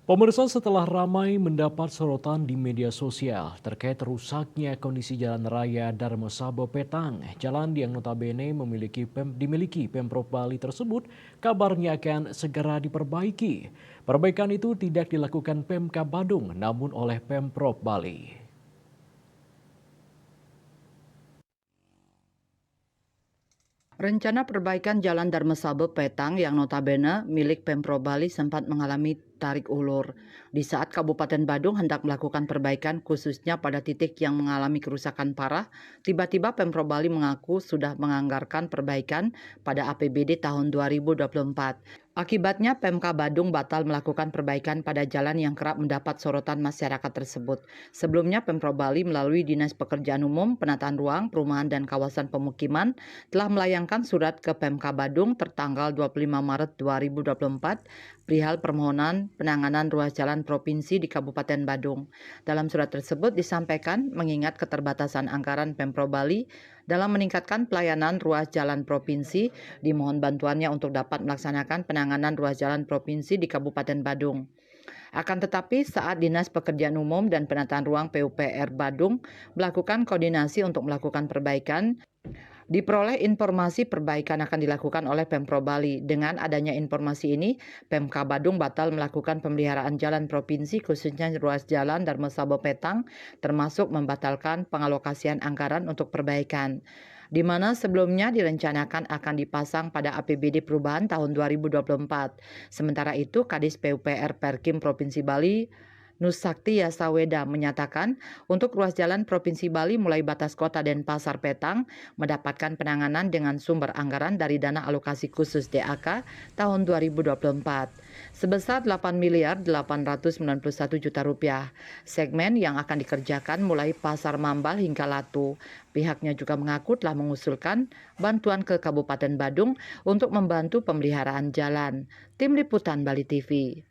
Pemirsa, setelah ramai mendapat sorotan di media sosial terkait rusaknya kondisi jalan raya Darmosabo Petang, jalan yang notabene dimiliki Pemprov Bali tersebut kabarnya akan segera diperbaiki. Perbaikan itu tidak dilakukan Pemkab Badung namun oleh Pemprov Bali. Rencana perbaikan Jalan Darmesaba Petang yang notabene milik Pemprov Bali sempat mengalami tarik ulur. Di saat Kabupaten Badung hendak melakukan perbaikan khususnya pada titik yang mengalami kerusakan parah, tiba-tiba Pemprov Bali mengaku sudah menganggarkan perbaikan pada APBD tahun 2024. Akibatnya Pemka Badung batal melakukan perbaikan pada jalan yang kerap mendapat sorotan masyarakat tersebut. Sebelumnya Pemprov Bali melalui Dinas Pekerjaan Umum, Penataan Ruang, Perumahan dan Kawasan Pemukiman telah melayangkan surat ke Pemka Badung tertanggal 25 Maret 2024 perihal permohonan penanganan ruas jalan provinsi di Kabupaten Badung. Dalam surat tersebut disampaikan mengingat keterbatasan anggaran Pemprov Bali dalam meningkatkan pelayanan ruas jalan provinsi, dimohon bantuannya untuk dapat melaksanakan penanganan ruas jalan provinsi di Kabupaten Badung. Akan tetapi saat Dinas Pekerjaan Umum dan Penataan Ruang PUPR Badung melakukan koordinasi untuk melakukan perbaikan, diperoleh informasi perbaikan akan dilakukan oleh Pemprov Bali. Dengan adanya informasi ini, Pemka Badung batal melakukan pemeliharaan jalan provinsi khususnya ruas jalan Darmosabo Petang, termasuk membatalkan pengalokasian anggaran untuk perbaikan, di mana sebelumnya direncanakan akan dipasang pada APBD perubahan tahun 2024. Sementara itu, Kadis PUPR Perkim Provinsi Bali Nusakti Yasaweda menyatakan untuk ruas jalan Provinsi Bali mulai batas kota Denpasar Petang mendapatkan penanganan dengan sumber anggaran dari dana alokasi khusus DAK tahun 2024 sebesar 8 miliar 891 juta rupiah. Segmen yang akan dikerjakan mulai Pasar Mambal hingga Latu. Pihaknya juga mengaku telah mengusulkan bantuan ke Kabupaten Badung untuk membantu pemeliharaan jalan. Tim Liputan Bali TV.